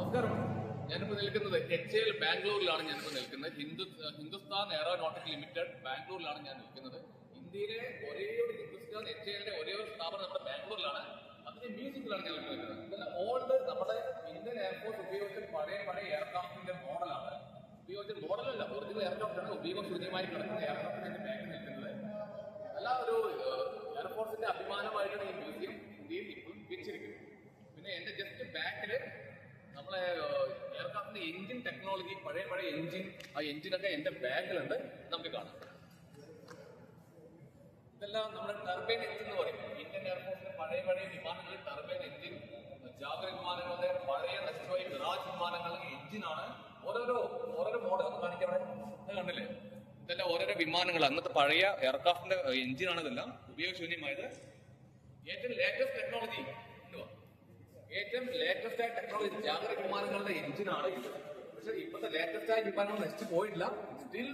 നമസ്കാരം. ഞാനിപ്പോൾ നിൽക്കുന്നത് HAL ബാംഗ്ലൂരിലാണ്. ഞാനിപ്പോൾ നിൽക്കുന്നത് ഹിന്ദുസ്ഥാൻ എയറോനോട്ടിക് ലിമിറ്റഡ് ബാംഗ്ലൂരിലാണ് ഞാൻ നിൽക്കുന്നത്. ഇന്ത്യയിലെ ഒരേ ഒരു ഹിന്ദുസ്ഥാൻ HALന്റെ ഒരേ ഒരു സ്ഥാപനം നമ്മുടെ ബാംഗ്ലൂരിലാണ്. അതിന്റെ മ്യൂസിയത്തിലാണ് ഞാൻ നിൽക്കുന്നത്. ഇതെല്ലാം ഓൾഡ് നമ്മുടെ ഇന്ത്യൻ എയർഫോഴ്സ് ഉപയോഗിച്ച പഴയ എയർക്രാഫ്റ്റിന്റെ മോഡലാണ്. ഉപയോഗിച്ച മോഡലല്ല, ഒറിജിനൽ എയർക്രാഫ്റ്റാണ്. ഉപയോഗശൂന്യമായി കിടക്കുന്ന എയർക്രാഫ്റ്റിന്റെ ബാങ്കിൽ നിൽക്കുന്നത്. എല്ലാ ഒരു എയർഫോഴ്സിന്റെ അഭിമാനമായിട്ടാണ് ഈ മ്യൂസിയം ഇന്ത്യയിൽ ഇപ്പോൾ വെച്ചിരിക്കുന്നത്. പിന്നെ എന്റെ ജസ്റ്റ് ബാക്കില് നമ്മളെ എയർക്രാഫ്റ്റിന്റെ എഞ്ചിൻ ടെക്നോളജി, പഴയ എഞ്ചിൻ, ആ എഞ്ചിനൊക്കെ എന്റെ ബാഗിലുണ്ട്, നമുക്ക് കാണാം. ഇതെല്ലാം നമ്മുടെ ടർബൈൻ എഞ്ചിൻ എന്ന് പറയും. ഇന്ത്യൻ എയർഫോഴ്സിന്റെ പഴയ വിമാനങ്ങളിൽ ടർബൈൻ എഞ്ചിൻ, ജാഗ്വർ വിമാനങ്ങളുടെ പഴയ നഷ്ടമായി മിറാജ് വിമാനങ്ങളുടെ എഞ്ചിനാണ്. ഓരോരോ മോഡൽ ഒന്ന് കാണിക്കവിടെ കണ്ടില്ലേ? ഇതെല്ലാം ഓരോരോ വിമാനങ്ങൾ, അന്നത്തെ പഴയ എയർക്രാഫ്റ്റിന്റെ എഞ്ചിനാണ്. ഇതെല്ലാം ഉപയോഗശൂന്യമായത്. ഏറ്റവും ലേറ്റസ്റ്റ് ടെക്നോളജി, ഏറ്റവും ലേറ്റസ്റ്റ് ആയ ടെക്നോളജി ജാഗ്വർ വിമാനങ്ങളുടെ എഞ്ചിനാണ് ഇത്. പക്ഷെ ഇപ്പോഴത്തെ ലേറ്റസ്റ്റ് ആയ വിമാനങ്ങൾ നശിച്ചു പോയിട്ടില്ല. സ്റ്റിൽ